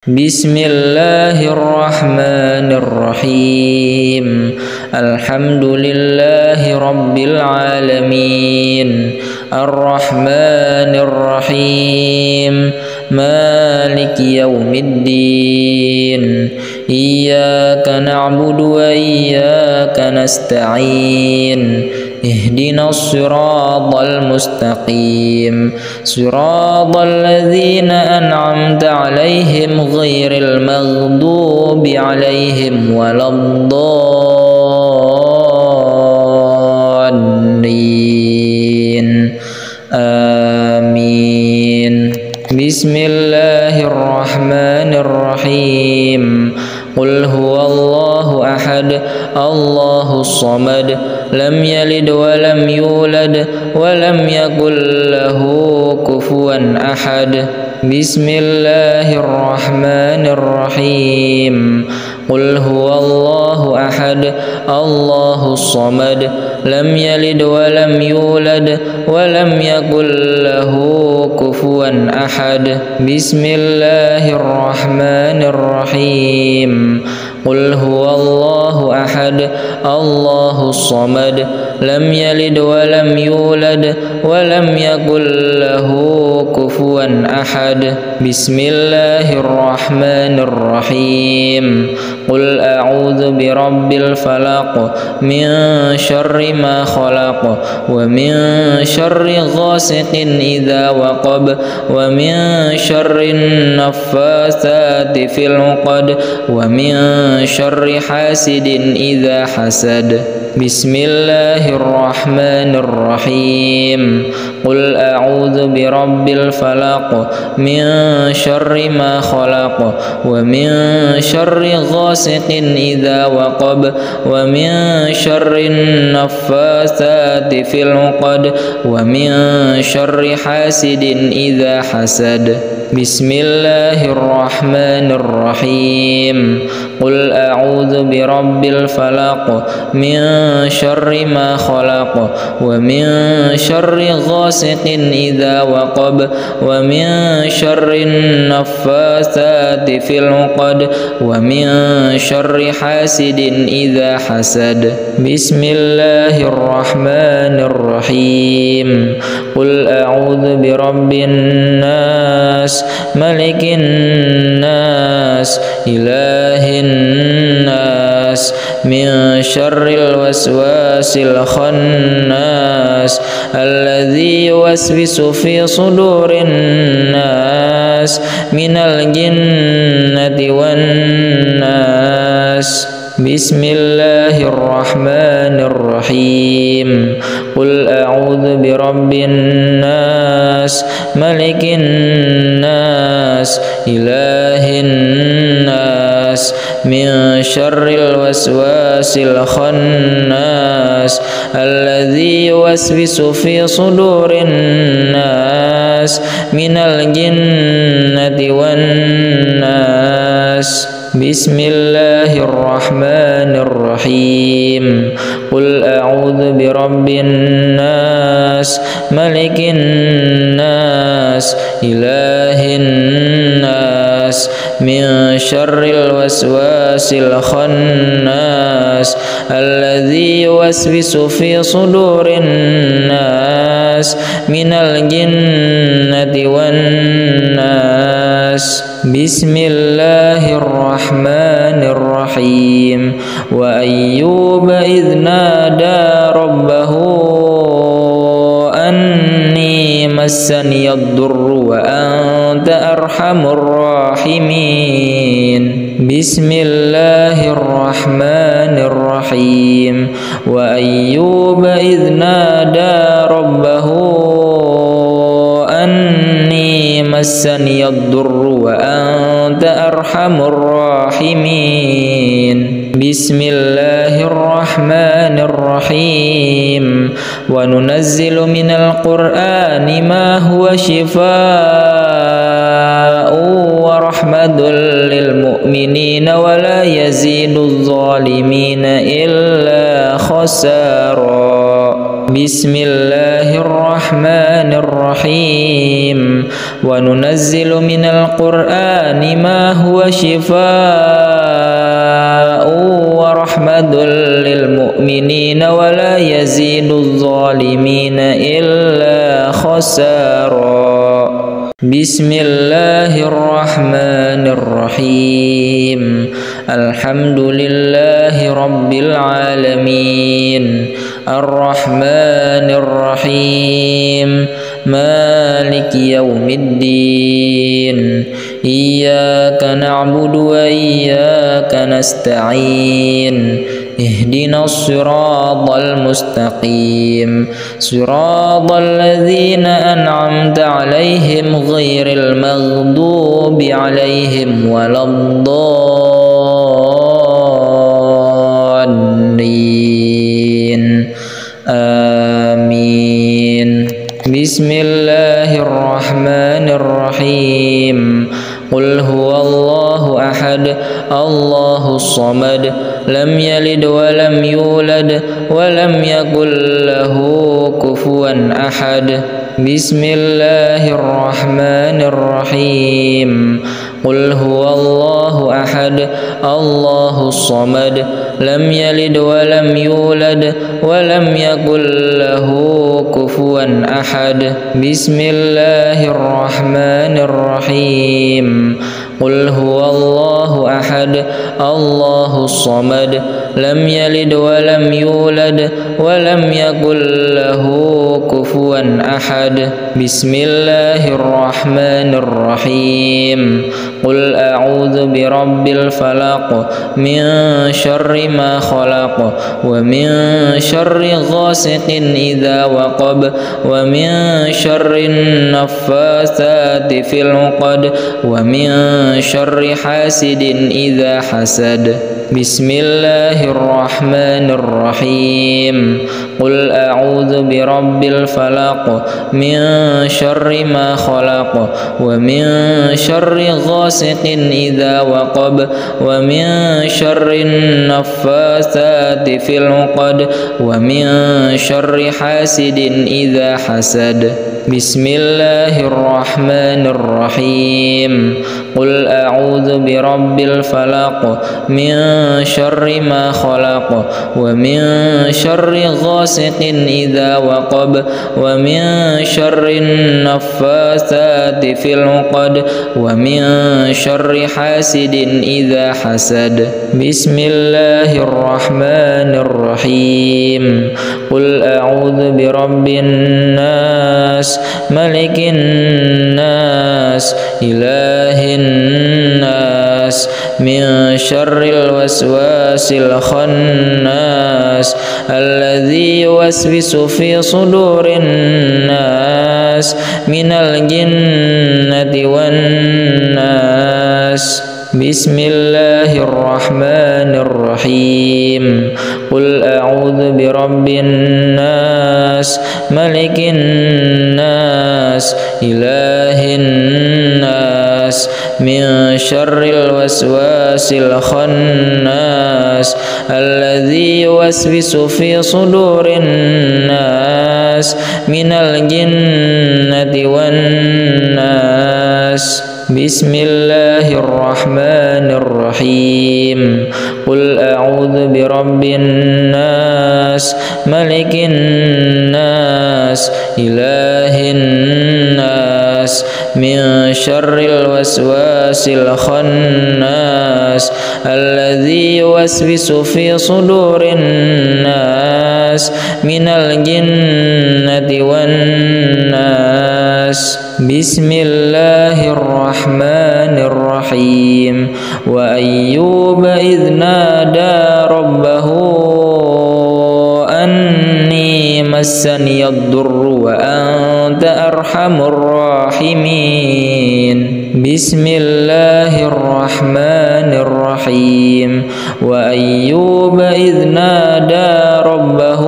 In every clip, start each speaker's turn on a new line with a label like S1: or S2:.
S1: Bismillahirrahmanirrahim. Alhamdulillahi rabbil alamin. Ar-Rahmanir-Rahim. Maliki yaumiddin. Iyyaka na'budu wa iyyaka nasta'in. Ihdinas siratal mustaqim. Siratal ladzina an'amta 'alaihim ghairil maghdubi 'alaihim waladdallin. Amin. Bismillahirrahmanirrahim. Qul huwallahu ahad, Allahus samad, lam yalid wa lam yulad wa lam yakul lahu kufuwan ahad. Bismillahirrahmanirrahim. Qul huwallahu ahad, Allahus samad, lam yalid wa lam yulad wa lam yakul lahu kufuwan ahad. Bismillahirrahmanirrahim. Qul huwallahu ahad, Allahus samad, lam yalid wa lam yulad wa lam yakul lahu kufuwan ahad. Bismillahirrahmanirrahim. Qul a'udzu birabbil falaq, min syarri ma khalaq, wa min syarri ghasiqin idza waqab, wa min syarri naffatsati fil 'uqad, wa min syarri hasidin idza hasad. Bismillahirrahmanirrahim. Qul a'udzu birabbil falaq, min syarri ma khalaq, wa min syarri ghasiqin idza waqab, wa min syarri naffatsati fil 'uqad, wa min syarri hasidin idza hasad. Bismillahirrahmanirrahim. Qul a'udzu birabbil falaq, min syarri ma khalaq, wa min syarri ghasiqin idza waqab, wa min syarri naffatsati fil 'uqad, wa min syarri hasidin idza hasad. Bismillahirrahmanirrahim. Qul a'udzu birabbin nas, malikin nas, ilahin nas, min syarril waswasil khannas, alladzi yuwaswisu fi sudurin nas, minal jinnati wan nas. Bismillahirrahmanirrahim. Qul a'udzu birabbin nas, malikin nas, ilahin nas, min syarril waswasil khannas, alladzi yuwaswisu fi sudurin nas, minal jinnati wan nas. Bismillahirrahmanirrahim. Qul a'udzu birabbin nas, malikin nas, ilahin nas, min syarril waswasil khannas, alladzi yuwaswisu fi sudurin nas, minal jinnati wan nas. Bismillahirrahmanirrahim. Wa ayyuba idh nada rabbahu anni massaniyad durru wa anta arhamur rahimin. Bismillahirrahmanirrahim. Wa ayyuba idh nada rabbahu anni massaniyad durru wa anta arhamur rahimin. Bismillahirrahmanirrahim. Wa nunazzilu minal qur'ani ma huwa shifaa'un wa rahmatul lil mu'minina wa la yaziduz zalimina illa khasara. Bismillahirrahmanirrahim. وننزل من القرآن ما هو شفاء ورحمة للمؤمنين ولا يزيد الظالمين إلا خسارا. بسم الله الرحمن الرحيم. الحمد لله رب العالمين الرحمن الرحيم مالك يوم الدين إياك نعبد وإياك نستعين اهدنا الصراط المستقيم صراط الذين أنعمت عليهم غير المغضوب عليهم ولا الضالين آمين. بسم الله الرحمن الرحيم. قل هو الله أحد الله الصمد لم يلد ولم يولد ولم يكن له كفوا أحد. بسم الله الرحمن الرحيم. قل هو الله أحد الله الصمد لم يلد ولم يولد ولم يكن له كفوا أحد. بسم الله الرحمن الرحيم. قل هو الله أحد الله الصمد لم يلد ولم يولد ولم يكن له كفوا أحد. بسم الله الرحمن الرحيم. قل أعوذ برب الفلق من شر ما خلق ومن شر غاسق إذا وقب ومن شر النفاثات في العقد ومن شر حاسد إذا حسد. بسم الله الرحمن الرحيم. قل أعوذ برب الفلق من شر ما خلق ومن شر غاسق إذا وقب ومن شر النفاثات في العقد ومن شر حاسد إذا حسد. بسم الله الرحمن الرحيم. قل أعوذ برب الفلق من شر ما خلق ومن شر غاسق إذا وقب ومن شر النفاثات في العقد ومن شر حاسد إذا حسد. بسم الله الرحمن الرحيم. قل أعوذ برب الناس ملك الناس إله الناس من شر الوسواس الخناس الذي يوسوس في صدور الناس من الجنة والناس. بسم الله الرحمن الرحيم. قل أعوذ برب الناس ملك الناس إله الناس من شر الوسواس الخناس الذي يوسوس في صدور الناس من الجنة والناس. بسم الله الرحمن الرحيم. قل أعوذ برب الناس ملك الناس إله الناس من شر الوسواس الخناس الذي يوسوس في صدور الناس من الجنة والناس. بسم الله الرحمن الرحيم. وأيوب إذ نادى ربه أني مسني الضر وأنت أرحم الراحمين. بسم الله الرحمن الرحيم. وأيوب إذ نادى ربه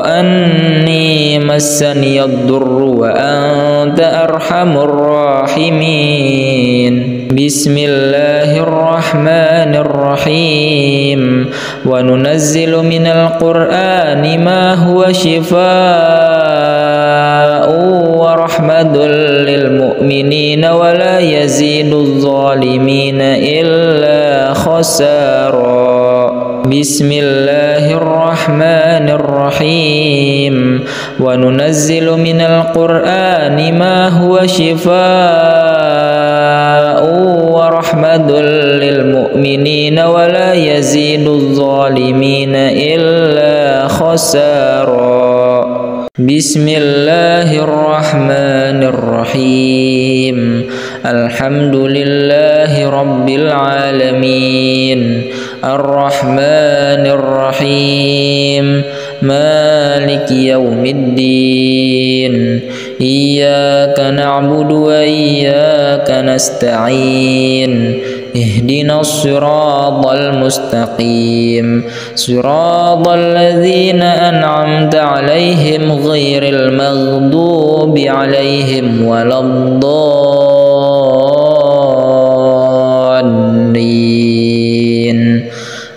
S1: أني مسني الضر وأنت أرحم الراحمين. بسم الله الرحمن الرحيم. وننزل من القرآن ما هو شفاء ورحمة للمؤمنين ولا يزيد الظالمين إلا خسارا. بسم الله الرحمن الرحيم. وننزل من القرآن ما هو شفاء ورحمة للمؤمنين ولا يزيد الظالمين إلا خسارا. بسم الله الرحمن الرحيم. الحمد لله رب العالمين الرحمن الرحيم مالك يوم الدين إياك نعبد وإياك نستعين اهدنا الصراط المستقيم صراط الذين أنعمت عليهم غير المغضوب عليهم ولا الضالين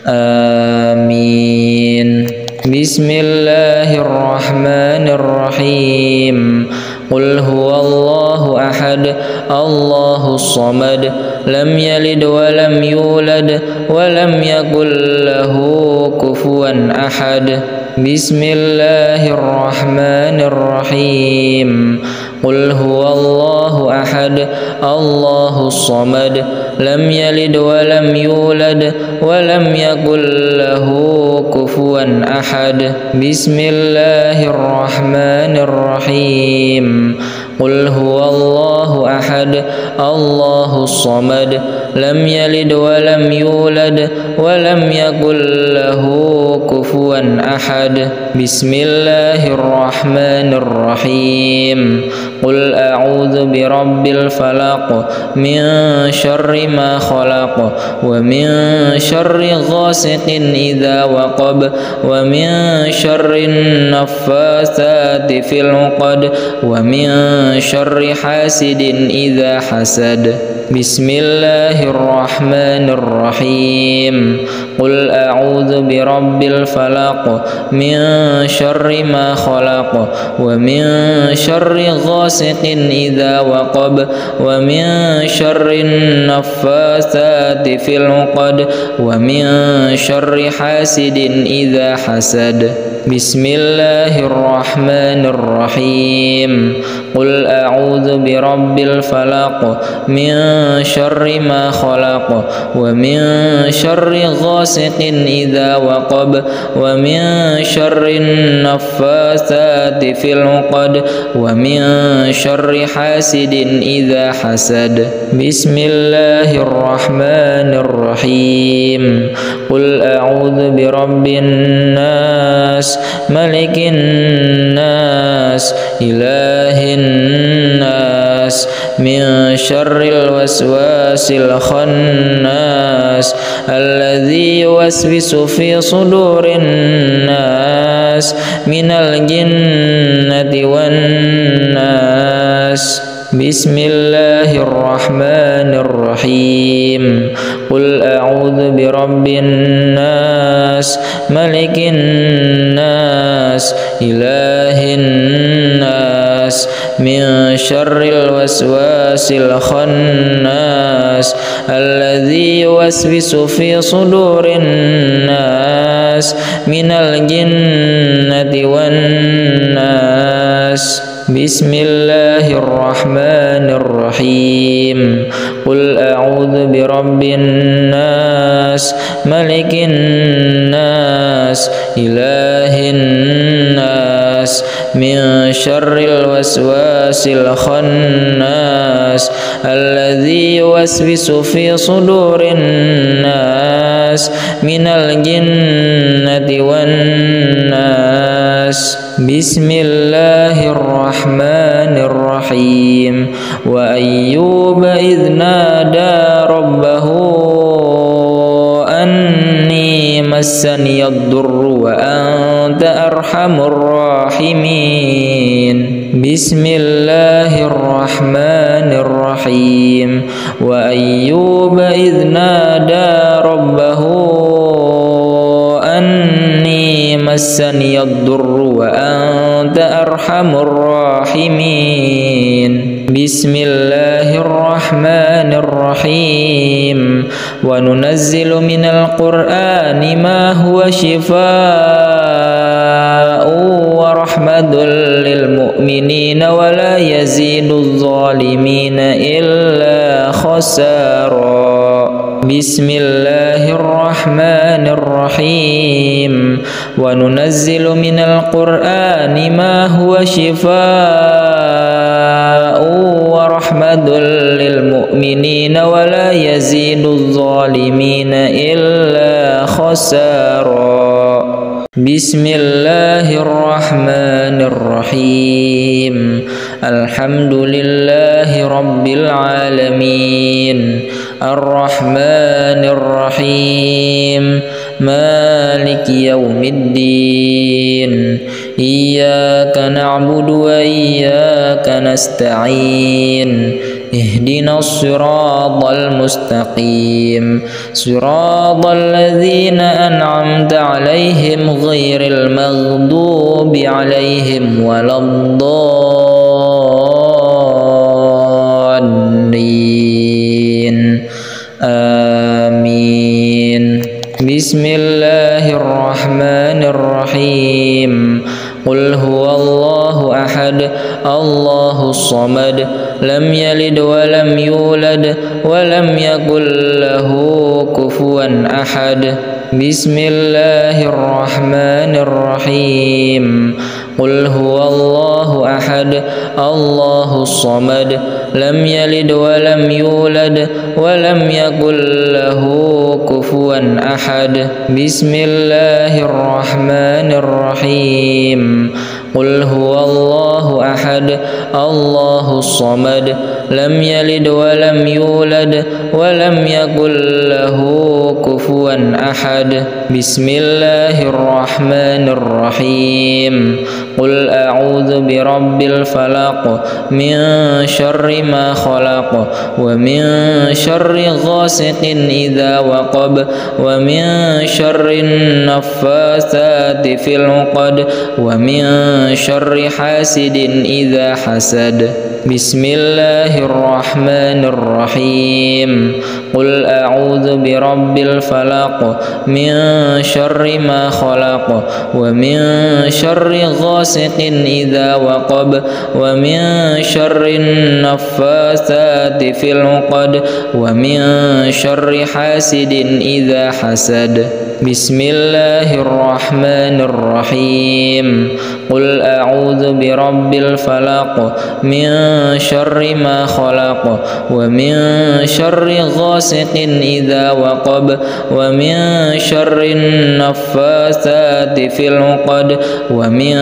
S1: آمين. بسم الله الرحمن الرحيم. قل هو الله أحد الله الصمد لم يلد ولم يولد ولم يكن له كفوا أحد. بسم الله الرحمن الرحيم. قل هو الله أحد الله الصمد لم يلد ولم يولد ولم يكن له كفوا أحد. بسم الله الرحمن الرحيم. قل هو الله أحد الله الصمد لم يلد ولم يولد ولم يكن له كفوا أحد. بسم الله الرحمن الرحيم. قل أعوذ برب الفلق من شر ما خلق ومن شر غاسق إذا وقب ومن شر النفاثات في العقد ومن شر حاسد إذا حسد. بسم الله الرحمن الرحيم. قل أعوذ برب الفلق من شر ما خلق ومن شر غاسق إذا وقب ومن شر النفاثات في العقد ومن شر حاسد إذا حسد. بسم الله الرحمن الرحيم. قل أعوذ برب الفلق من شر ما خلق ومن شر غاسق إذا وقب ومن شر النفاثات في العقد ومن شر حاسد إذا حسد. بسم الله الرحمن الرحيم. قل أعوذ برب الناس ملك الناس إله الناس من شر الوسواس الخناس الذي يوسوس في صدور الناس من الجنة والناس. بسم الله الرحمن الرحيم. قل أعوذ برب الناس ملك الناس إله الناس من شر الوسواس الخناس الذي يوسوس في صدور الناس من الجنة والناس. بسم الله الرحمن الرحيم. قل أعوذ برب الناس ملك الناس إله الناس من شر الوسواس الخناس الذي يوسوس في صدور الناس من الجنة والناس. بسم الله الرحمن الرحيم. وأيوب إذ نادى ربه أني مسني الضر وأنت أرحم الراحمين. بسم الله الرحمن الرحيم. وأيوب إذ نادى ربه أني مسني الضر وأنت أرحم أرحم الراحمين. بسم الله الرحمن الرحيم. وننزل من القرآن ما هو شفاء ورحمة للمؤمنين ولا يزيد الظالمين إلا خسارا. بسم الله الرحمن الرحيم. وننزل من القرآن ما هو شفاء ورحمة للمؤمنين ولا يزيد الظالمين إلا خسارا. بسم الله الرحمن الرحيم. الحمد لله رب العالمين. الرحمن الرحيم. مالك يوم الدين. إياك نعبد وإياك نستعين. اهدنا الصراط المستقيم. صراط الذين أنعمت عليهم غير المغضوب عليهم ولا الضالين. آمين. بسم الله الرحمن الرحيم. قل هو الله أحد الله الصمد لم يلد ولم يولد ولم يكن له كفوا أحد. بسم الله الرحمن الرحيم. قل هو الله أحد الله الصمد لم يلد ولم يولد ولم يكن له كفوا أحد. بسم الله الرحمن الرحيم. قل هو الله أحد الله الصمد لم يلد ولم يولد ولم يكن له كفوا أحد. بسم الله الرحمن الرحيم. قل أعوذ برب الفلق من شر ما خلق ومن شر غاسق إذا وقب ومن شر النفاثات في العقد ومن شر حاسد إذا حسد. بسم الله الرحمن الرحيم. قل أعوذ برب الفلق من شر ما خلق ومن شر غاسق إذا وقب ومن شر النفاثات في العقد ومن شر حاسد إذا حسد. بسم الله الرحمن الرحيم. قل أعوذ برب الفلق من شر ما خلق ومن شر غاسق إذا وقب ومن شر النفاثات في العقد ومن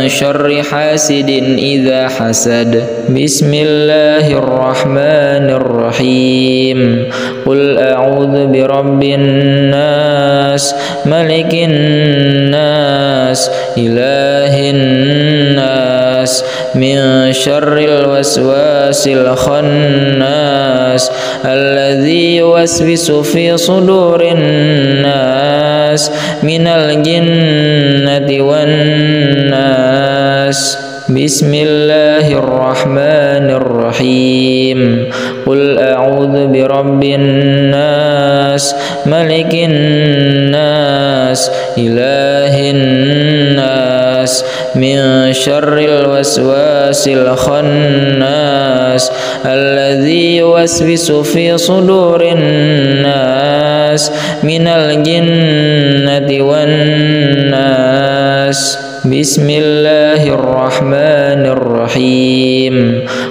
S1: شر حاسد إذا حسد. بسم الله الرحمن الرحيم. قل أعوذ برب الناس ملك الناس إله الناس من شر الوسواس الخناس الذي يوسوس في صدور الناس من الجنة والناس. بسم الله الرحمن الرحيم. قل أعوذ برب الناس ملك الناس إله الناس من شر الوسواس الخناس الذي يوسوس في صدور الناس من الجنة والناس. بسم الله الرحمن الرحيم.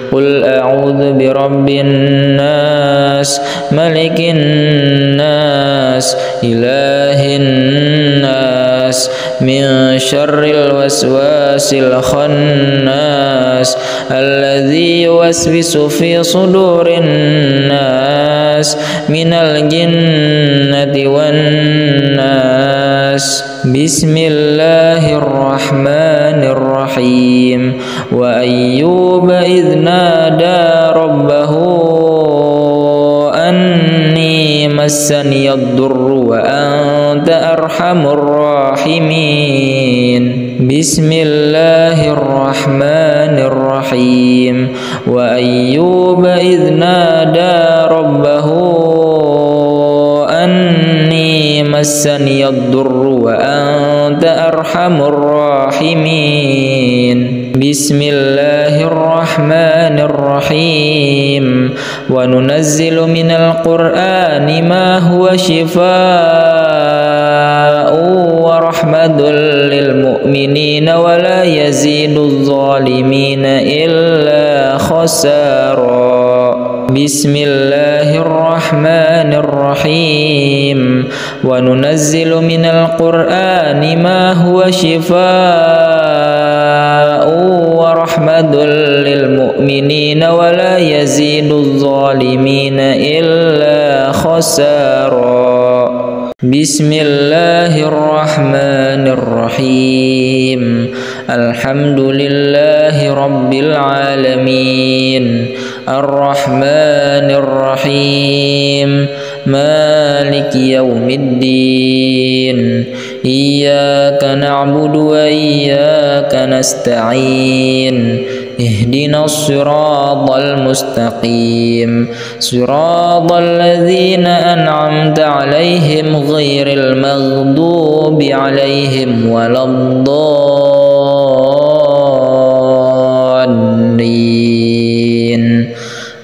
S1: قل أعوذ برب الناس ملك الناس إله الناس من شر الوسواس الخناس الذي يوسوس في صدور الناس من الجنة والناس. بسم الله الرحمن الرحيم. وأيوب إذ نادى ربه أني مسني الضر وأنت أرحم الراحمين بسم الله الرحمن الرحيم وأيوب إذ نادى ربه أني مسني الضر وأنت أرحم الراحمين بسم الله الرحمن الرحيم وننزل من القرآن ما هو شفاء ورحمة للمؤمنين ولا يزيد الظالمين إلا خسارا بسم الله الرحمن الرحيم وننزل من القرآن ما هو شفاء ورحمة للمؤمنين ولا يزيد الظالمين إلا خسارا بسم الله الرحمن الرحيم الحمد لله رب العالمين الرحمن الرحيم مالك يوم الدين إياك نعبد وإياك نستعين اهدنا الصراط المستقيم صراط الذين أنعمت عليهم غير المغضوب عليهم ولا الضالين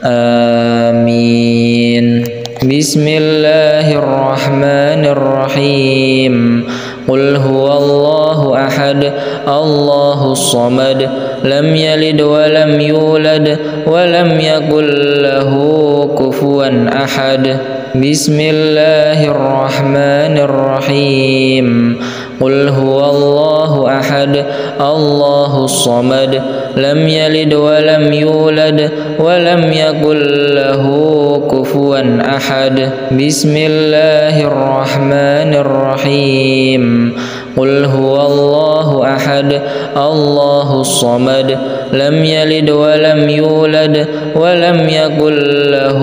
S1: آمين بسم الله الرحمن الرحيم قل هو الله أحد الله الصمد لم يلد ولم يولد ولم يكن له كفوا أحد بسم الله الرحمن الرحيم قل هو الله أحد الله الصمد لم يلد ولم يولد ولم يكن له كفوا أحد بسم الله الرحمن الرحيم قل هو الله أحد الله الصمد لم يلد ولم يولد ولم يكن له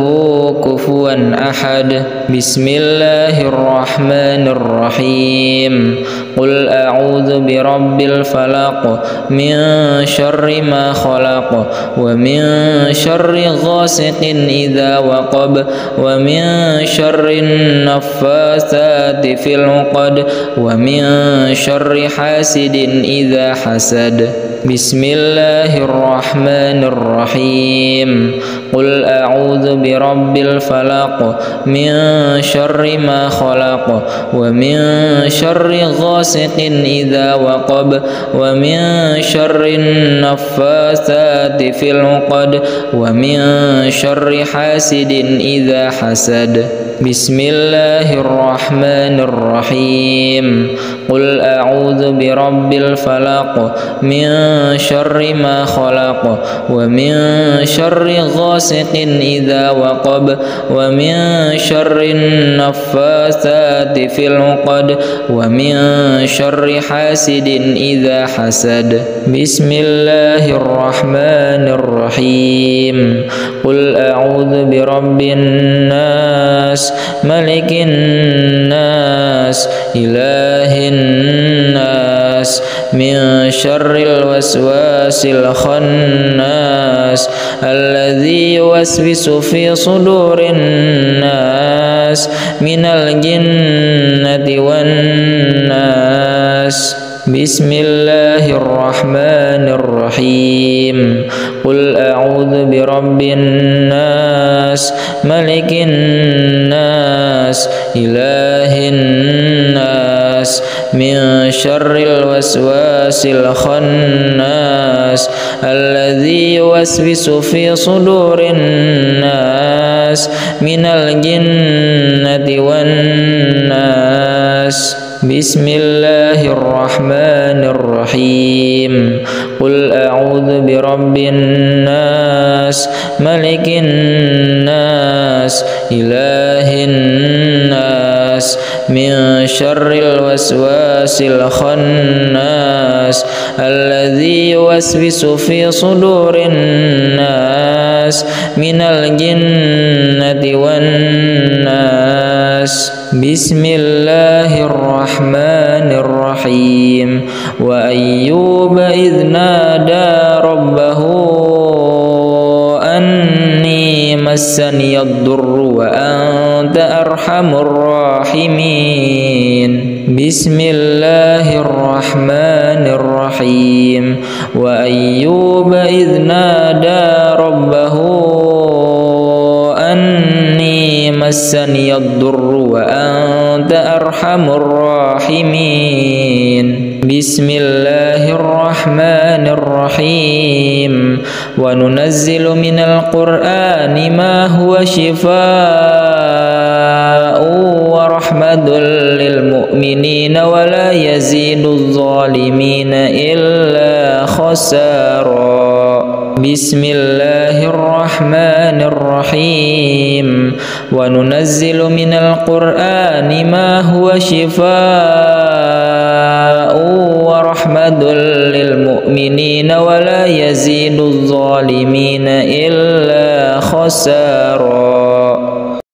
S1: كفوا أحد بسم الله الرحمن الرحيم قل أعوذ برب الفلق من شر ما خلق ومن شر غاسق إذا وقب ومن شر النفاثات في العقد ومن شر حاسد إذا حسد بسم الله الرحمن الرحيم قل أعوذ برب الفلق من شر ما خلق ومن شر غاسق إذا وقب ومن شر النفاثات في العقد ومن شر حاسد إذا حسد بسم الله الرحمن الرحيم قل أعوذ برب الفلق من شر ما خلق ومن شر غاسق إذا وقب ومن شر النفاثات في العقد ومن شر حاسد إذا حسد بسم الله الرحمن الرحيم قل أعوذ برب الناس ملك الناس إله الناس من شر الوسواس الخناس الذي يوسوس في صدور الناس من الجنة والناس بسم الله الرحمن الرحيم قل أعوذ برب الناس ملك الناس إله الناس من شر الوسواس الخناس الذي يوسوس في صدور الناس من الجنة والناس بسم الله الرحمن الرحيم قل أعوذ برب الناس ملك الناس إله الناس من شر الوسواس الخناس الذي يوسوس في صدور الناس من الجنة والناس بسم الله الرحمن الرحيم وأيوب إذ نادى ربه أني مسني الضر وأنت أرحم الراحمين بسم الله الرحمن الرحيم وأيوب إذ نادى ربه أني مسني الضر وأنت أرحم الراحمين بسم الله الرحمن الرحيم وننزل من القرآن ما هو شفاء ورحمة للمؤمنين ولا يزيد الظالمين إلا خسارا بسم الله الرحمن الرحيم وننزل من القرآن ما هو شفاء ورحمة للمؤمنين ولا يزيد الظالمين إلا خسارا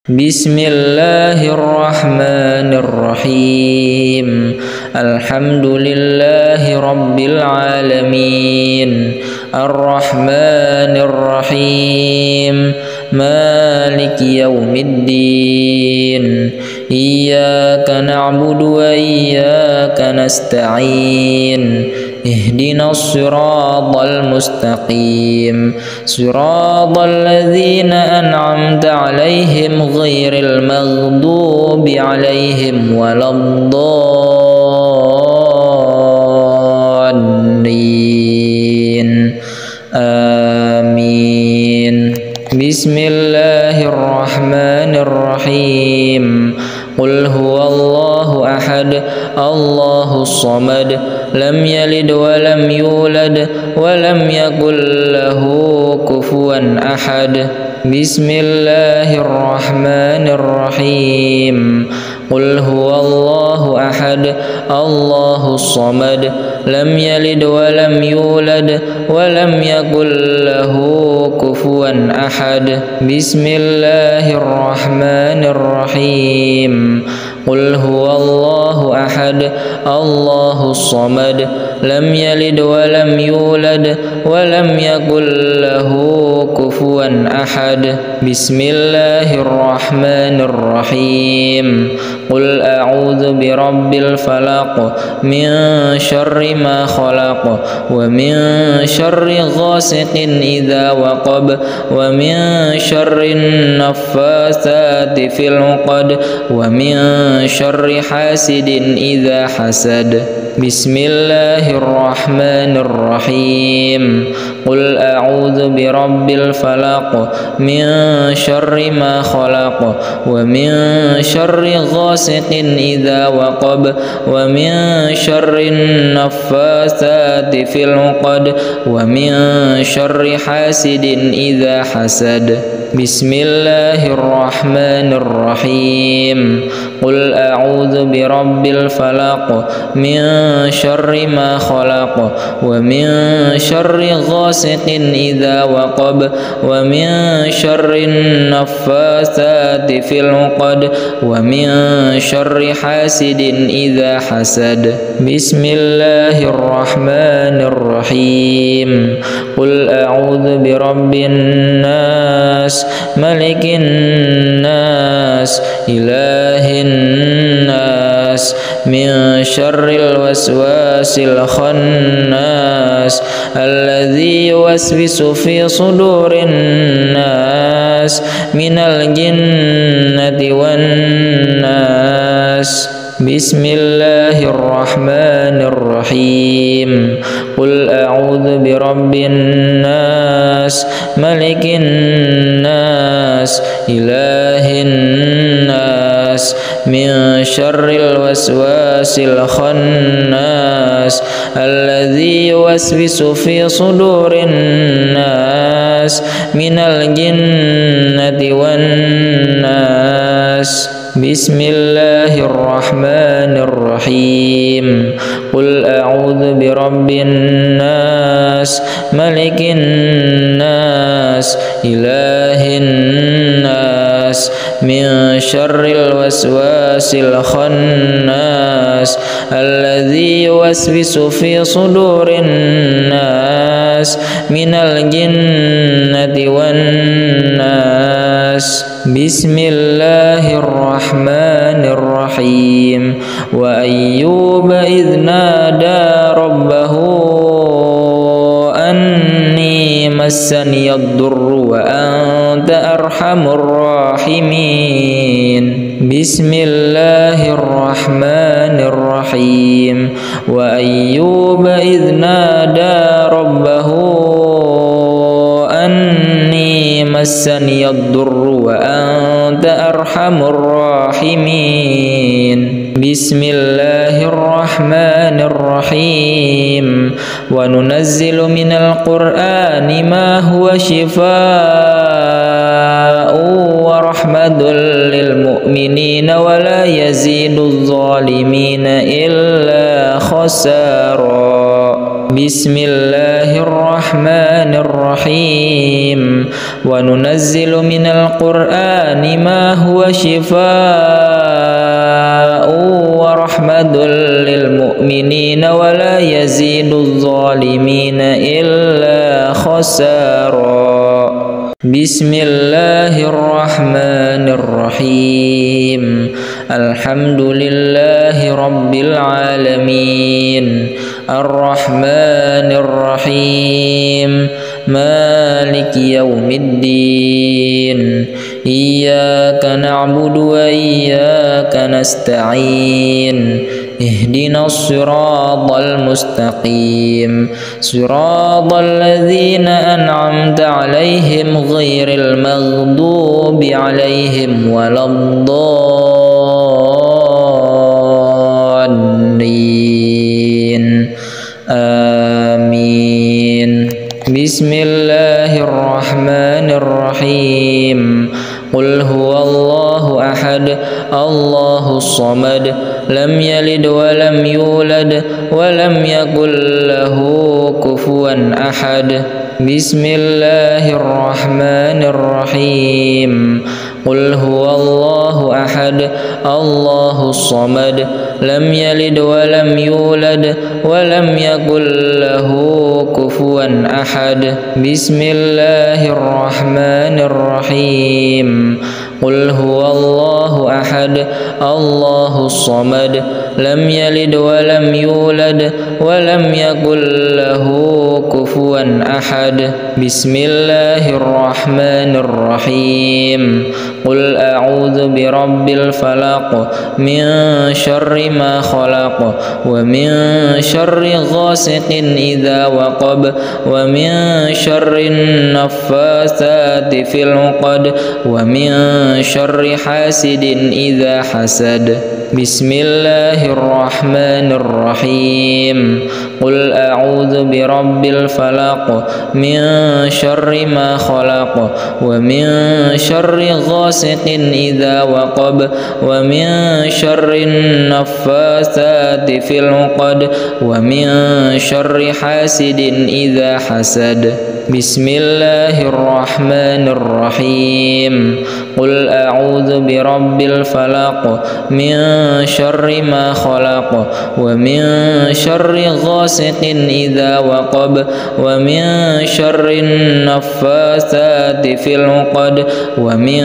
S1: بسم الله الرحمن الرحيم الحمد لله رب العالمين الرحمن الرحيم مالك يوم الدين إياك نعبد وإياك نستعين اهدنا الصراط المستقيم صراط الذين أنعمت عليهم غير المغضوب عليهم ولا الضالين آمين بسم الله الرحمن الرحيم قل هو الله أحد الله الصمد لم يلد ولم يولد ولم يكن له كفوا أحد بسم الله الرحمن الرحيم قل هو الله أحد الله الصمد لم يلد ولم يولد ولم يكن له كفوا أحد بسم الله الرحمن الرحيم قل هو الله أحد الله الصمد لم يلد ولم يولد ولم يكن له كفوا أحد بسم الله الرحمن الرحيم قل أعوذ برب الفلق من شر ما خلق ومن شر غاسق إذا وقب ومن شر النفاثات في العقد ومن شر حاسد إذا حسد بسم الله الرحمن الرحيم قل أعوذ برب الفلق من شر ما خلق ومن شر غاسق إذا وقب ومن شر النفاثات في العقد ومن شر حاسد إذا حسد بسم الله الرحمن الرحيم قل أعوذ برب الفلق من شر ما خلق ومن شر غاسق إذا وقب ومن شر النفاثات في العقد ومن شر حاسد إذا حسد بسم الله الرحمن الرحيم قل أعوذ برب الناس ملك الناس إله الناس من شر الوسواس الخناس الذي يوسوس في صدور الناس من الجنة والناس بسم الله الرحمن الرحيم قل أعوذ برب الناس ملك الناس إله الناس من شر الوسواس الخناس الذي يوسوس في صدور الناس من الجنة والناس بسم الله الرحمن الرحيم قل أعوذ برب الناس ملك الناس إله الناس من شر الوسواس الخناس الذي يوسوس في صدور الناس من الجنة والناس. بسم الله الرحمن الرحيم. وأيوب إذ نادى ربه أني مسني الضر وأنت أرحم الراحمين. بسم الله الرحمن الرحيم. وأيوب إذ نادى ربه أني مسني الضر وأنت أرحم الراحمين. بسم الله الرحمن الرحيم. وننزل من القرآن ما هو شفاء ورحمة للمؤمنين ولا يزيد الظالمين إلا خسارا. بسم الله الرحمن الرحيم. وننزل من القرآن ما هو شفاء ورحمة للمؤمنين ولا يزيد الظالمين إلا خسارا. بسم الله الرحمن الرحيم. الحمد لله رب العالمين الرحمن الرحيم مالك يوم الدين. إياك نعبد وإياك نستعين. اهدنا الصراط المستقيم صراط الذين أنعمت عليهم غير المغضوب عليهم ولا الضالين. آمين. بسم الله الرحمن الرحيم. قل هو الله أحد الله الصمد لم يلد ولم يولد ولم يكن له كفوا أحد. بسم الله الرحمن الرحيم. قل هو الله أحد الله الصمد لم يلد ولم يولد ولم يكن له كفوا أحد. بسم الله الرحمن الرحيم. قل هو الله أحد الله الصمد لم يلد ولم يولد ولم يكن له كفوا أحد. بسم الله الرحمن الرحيم. قل أعوذ برب الفلق من شر ما خلق ومن شر غاسق إذا وقب ومن شر النفاثات في العقد ومن شر حاسد إذا حسد. بسم الله الرحمن الرحيم. قل أعوذ برب الفلق من شر ما خلق ومن شر غاسق إذا وقب ومن شر النفاثات في العقد ومن شر حاسد إذا حسد. بسم الله الرحمن الرحيم. قل أعوذ برب الفلق من شر ما خلق ومن شر غاسق إذا وقب ومن شر النفاثات في العقد ومن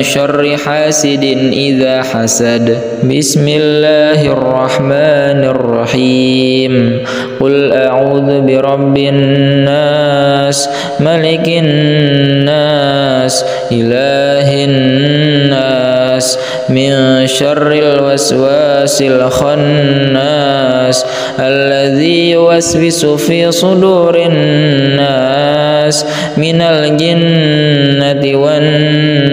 S1: شر حاسد إذا حسد. بسم الله الرحمن الرحيم. قل أعوذ برب الناس ملك الناس إله الناس من شر الوسواس الخناس الذي يوسوس في صدور الناس من الجنة والناس.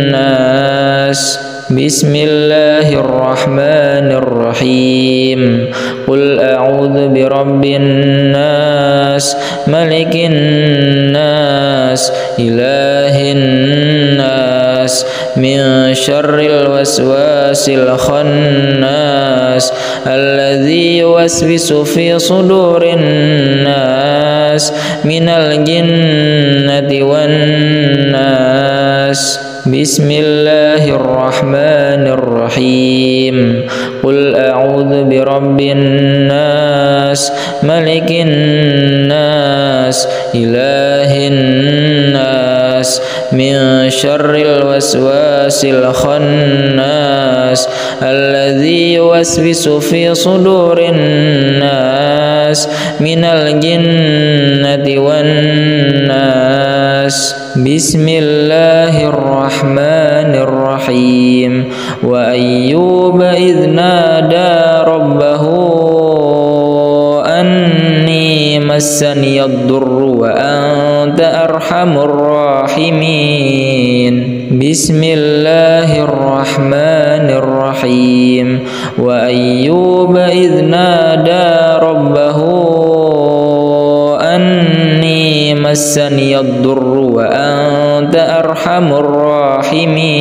S1: بسم الله الرحمن الرحيم. قل أعوذ برب الناس ملك الناس إله الناس من شر الوسواس الخناس الذي يوسوس في صدور الناس من الجنة والناس. بسم الله الرحمن الرحيم قل أعوذ برب الناس ملك الناس إله الناس من شر الوسواس الخناس الذي يوسوس في صدور الناس من الجنة والناس بسم الله الرحمن الرحيم وأيوب إذ نادى ربه أني مسني الضر وأنت أرحم الراحمين بسم الله الرحمن الرحيم وأيوب إذ نادى ربه أني مسني الضر وأنت أرحم الراحمين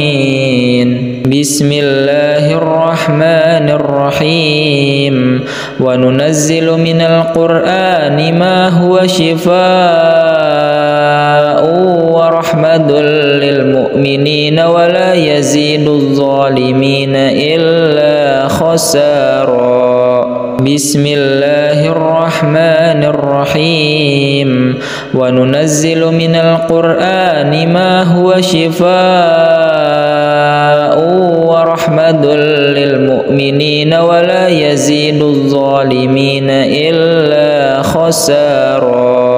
S1: بسم الله الرحمن الرحيم وننزل من القرآن ما هو شفاء ورحمة للمؤمنين ولا يزيد الظالمين إلا خسارا بسم الله الرحمن الرحيم وننزل من القرآن ما هو شفاء ورحمة للمؤمنين ولا يزيد الظالمين إلا خسارا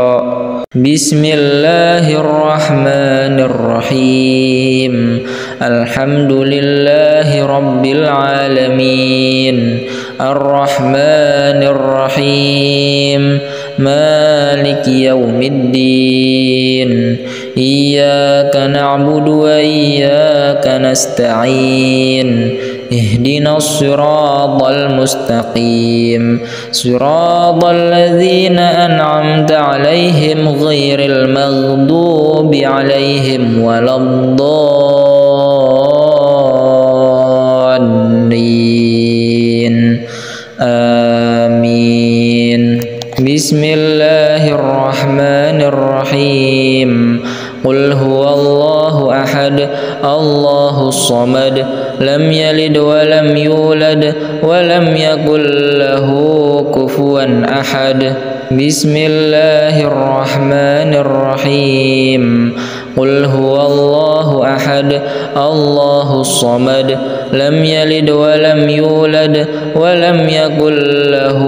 S1: بسم الله الرحمن الرحيم الحمد لله رب العالمين الرحمن الرحيم مالك يوم الدين إياك نعبد وإياك نستعين اهدنا الصراط المستقيم صراط الذين أنعمت عليهم غير المغضوب عليهم ولا الضالين آمين بسم الله الرحمن الرحيم قل هو الله أحد الله الصمد لم يلد ولم يولد ولم يكن له كفوا أحد بسم الله الرحمن الرحيم قل هو الله أحد الله الصمد لم يلد ولم يولد ولم يكن له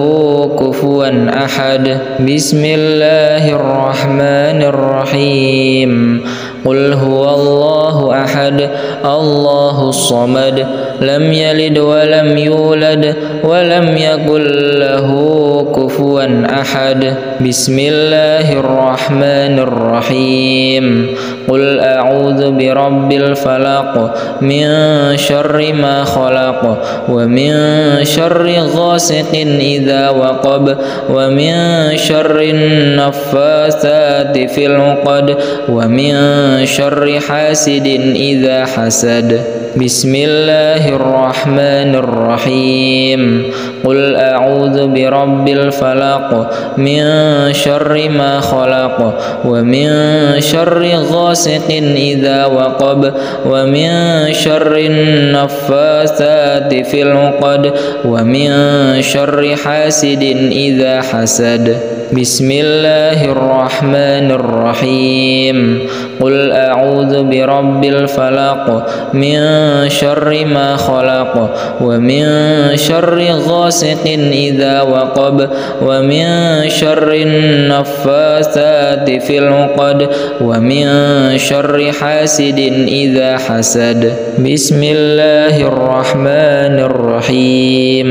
S1: كفوا أحد بسم الله الرحمن الرحيم قل هو الله أحد الله الصمد لم يلد ولم يولد ولم يكن له كفوا أحد بسم الله الرحمن الرحيم قل أعوذ برب الفلق من شر ما خلق ومن شر غاسق إذا وقب ومن شر النفاثات في العقد ومن شر حاسد إذا حسد بسم الله الرحمن الرحيم قل أعوذ برب الفلق من شر ما خلق ومن شر غاسق إذا وقب ومن شر النفاثات في العقد ومن شر حاسد إذا حسد بسم الله الرحمن الرحيم قل أعوذ برب الفلق من شر ما خلق ومن شر غاسق إذا وقب ومن شر النفاثات في العقد ومن شر حاسد إذا حسد بسم الله الرحمن الرحيم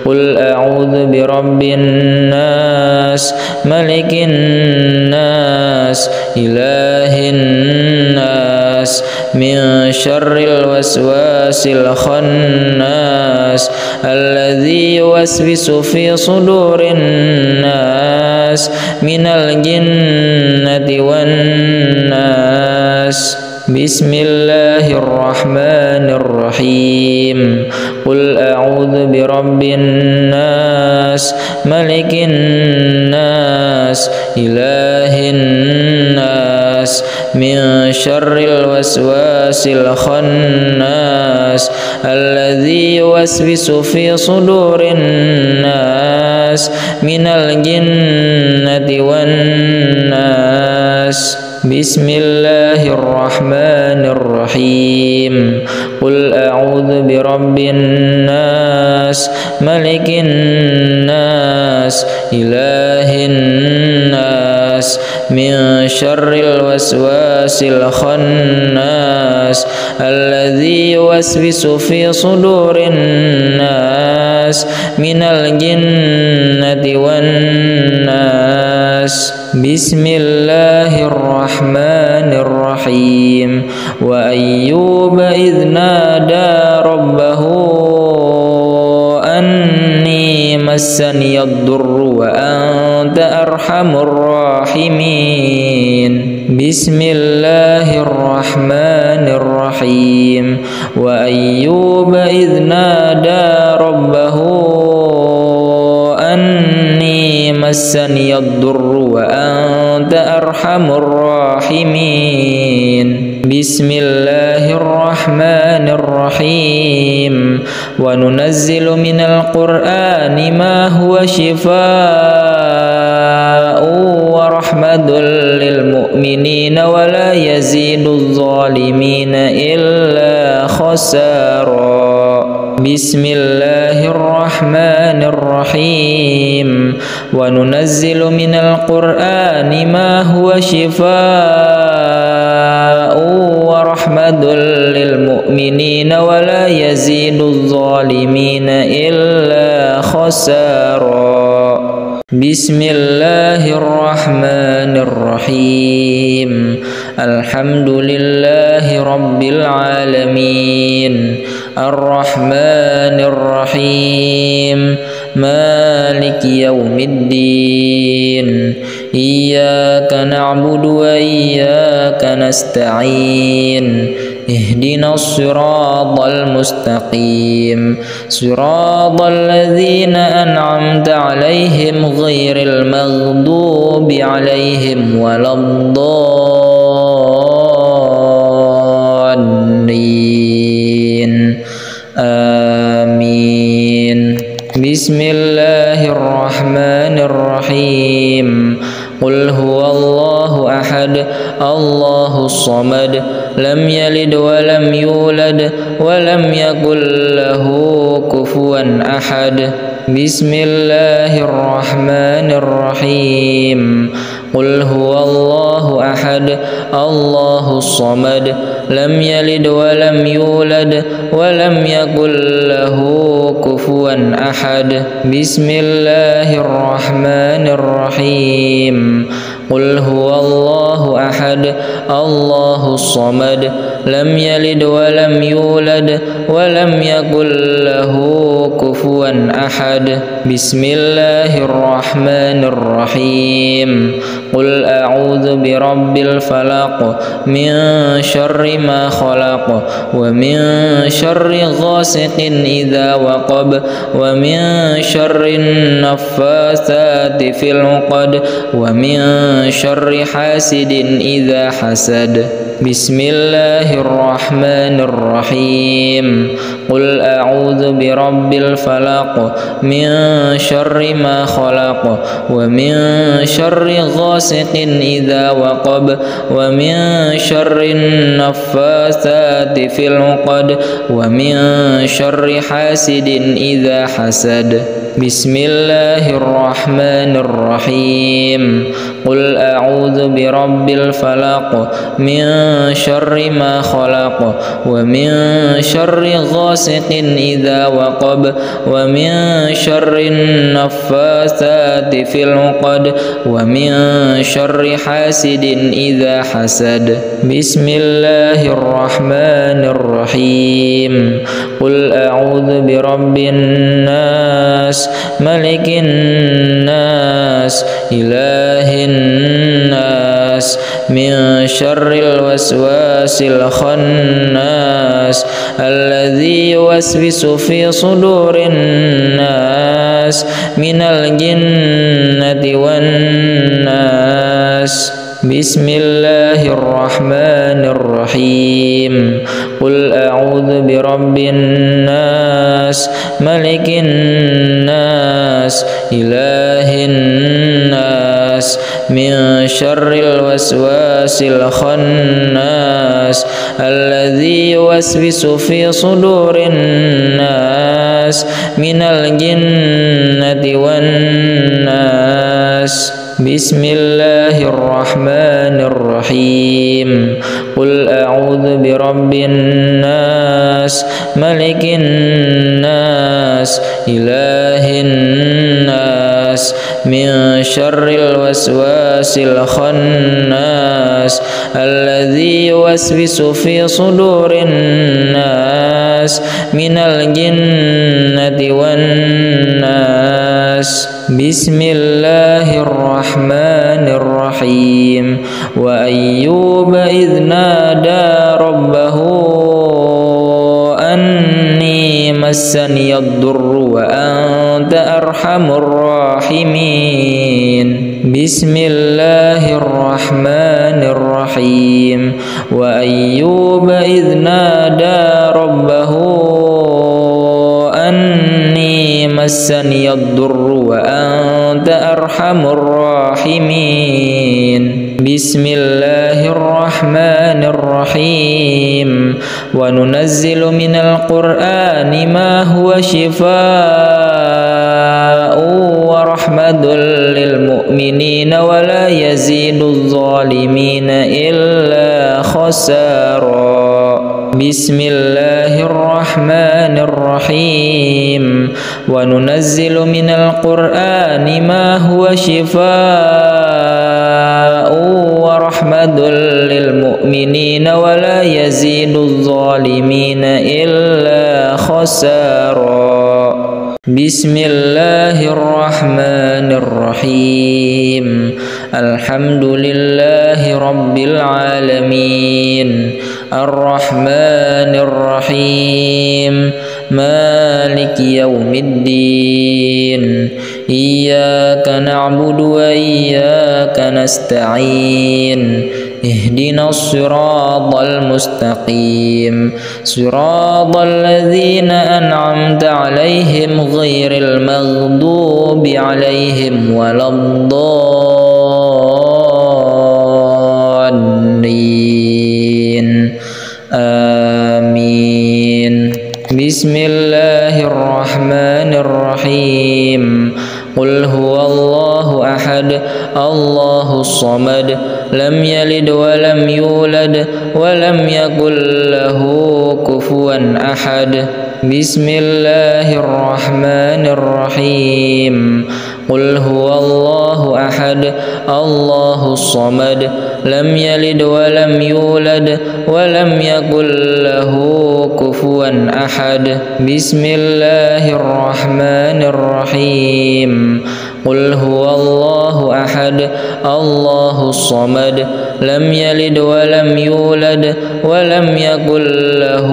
S1: قل أعوذ برب الناس ملك الناس إله الناس من شر الوسواس الخناس الذي يوسوس في صدور الناس من الجنة والناس بسم الله الرحمن الرحيم قل أعوذ برب الناس ملك الناس إله الناس من شر الوسواس الخناس الذي يوسوس في صدور الناس من الجنة والناس. بسم الله الرحمن الرحيم. قل أعوذ برب الناس ملك الناس إله الناس من شر الوسواس الخناس الذي يوسوس في صدور الناس من الجنة والناس. بسم الله الرحمن الرحيم. وأيوب إذ نادى ربه أني مسني الضر وأنت أرحم الراحمين. بسم الله الرحمن الرحيم. وأيوب إذ نادى ربه أني مسني الضر وأنت أرحم الراحمين. بسم الله الرحمن الرحيم. وننزل من القرآن ما هو شفاء ورحمة للمؤمنين ولا يزيد الظالمين إلا خسارا. بسم الله الرحمن الرحيم. وننزل من القرآن ما هو شفاء ورحمة للمؤمنين ولا يزيد الظالمين إلا خسارا. بسم الله الرحمن الرحيم. الحمد لله رب العالمين الرحمن الرحيم مالك يوم الدين إياك نعبد وإياك نستعين اهدنا الصراط المستقيم صراط الذين أنعمت عليهم غير المغضوب عليهم ولا الضالين آمين. بسم الله الرحمن الرحيم. قل هو الله أحد الله الصمد لم يلد ولم يولد ولم يكن له كفوا أحد. بسم الله الرحمن الرحيم. قل هو الله أحد الله الصمد لم يلد ولم يولد ولم يكن له كفوا أحد. بسم الله الرحمن الرحيم. قل هو الله أحد الله الصمد لم يلد ولم يولد ولم يكن له كفوا أحد. بسم الله الرحمن الرحيم. قل أعوذ برب الفلق من شر ما خلق ومن شر غاسق إذا وقب ومن شر النفاثات في العقد ومن شر حاسد إذا حسد. بسم الله الرحمن الرحيم. قل أعوذ برب الفلق من شر ما خلق ومن شر غاسق إذا وقب ومن شر النفاثات في العقد ومن شر حاسد إذا حسد. بسم الله الرحمن الرحيم. قل أعوذ برب الفلق من شر ما خلق ومن شر غاسق إذا وقب ومن شر النفاثات في العقد ومن شر حاسد إذا حسد. بسم الله الرحمن الرحيم. قل أعوذ برب الناس ملك الناس إله الناس من شر الوسواس الخناس الذي يوسوس في صدور الناس من الجنة والناس. بسم الله الرحمن الرحيم قل أعوذ برب الناس ملك الناس إله الناس من شر الوسواس الخناس الذي يوسوس في صدور الناس من الجنة والناس بسم الله الرحمن الرحيم قل أعوذ برب الناس ملك الناس إله الناس من شر الوسواس الخناس الذي يوسوس في صدور الناس من الجنة والناس بسم الله الرحمن الرحيم وأيوب إذ نادى ربه أني مسني الضر وأنت أرحم الراحمين بسم الله الرحمن الرحيم وأيوب إذ نادى ربه أني مسني الضر وأنت أرحم الراحمين بسم الله الرحمن الرحيم وننزل من القرآن ما هو شفاء ورحمة للمؤمنين ولا يزيد الظالمين إلا خسارا بسم الله الرحمن الرحيم وننزل من القرآن ما هو شفاء ورحمة للمؤمنين ولا يزيد الظالمين إلا خسارا بسم الله الرحمن الرحيم الحمد لله رب العالمين الرحمن الرحيم مالك يوم الدين إياك نعبد وإياك نستعين اهدنا الصراط المستقيم صراط الذين أنعمت عليهم غير المغضوب عليهم ولا الضالين آمين بسم الله الرحمن الرحيم قل هو الله أحد الله الصمد لم يلد ولم يولد ولم يكن له كفوا أحد بسم الله الرحمن الرحيم قل هو الله أحد الله الصمد لم يلد ولم يولد ولم يكن له كفوا أحد بسم الله الرحمن الرحيم قل هو الله أحد الله الصمد لم يلد ولم يولد ولم يكن له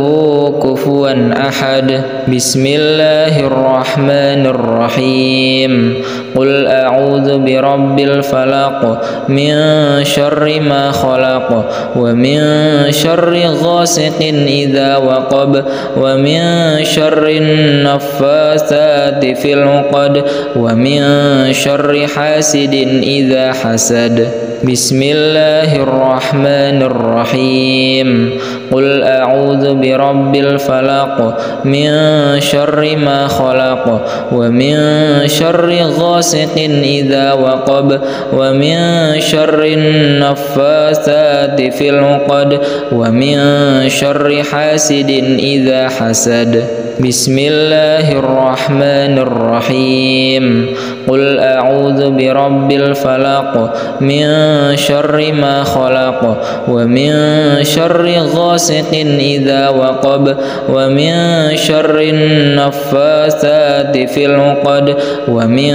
S1: كفوا أحد بسم الله الرحمن الرحيم قل أعوذ برب الفلق من شر ما خلق ومن شر غاسق إذا وقب ومن شر النفاثات في العقد ومن شر حاسد إذا حسد بسم الله الرحمن الرحيم قل أعوذ برب الفلق من شر ما خلق ومن شر غاسق إذا وقب ومن شر النفاثات في العقد ومن شر حاسد إذا حسد بسم الله الرحمن الرحيم قل أعوذ برب الفلق من شر ما خلق ومن شر غاسق إذا وقب ومن شر النفاثات في العقد ومن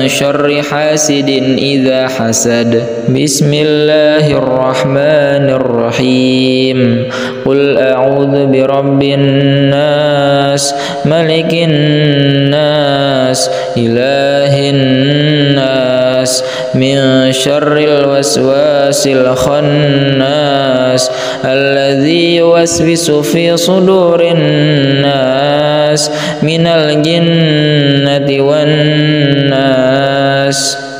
S1: شر حاسد إذا حسد بسم الله الرحمن الرحيم قل أعوذ برب الناس ملك الناس إله الناس من شر الوسواس الخناس الذي يوسوس في صدور الناس من الجنة والناس.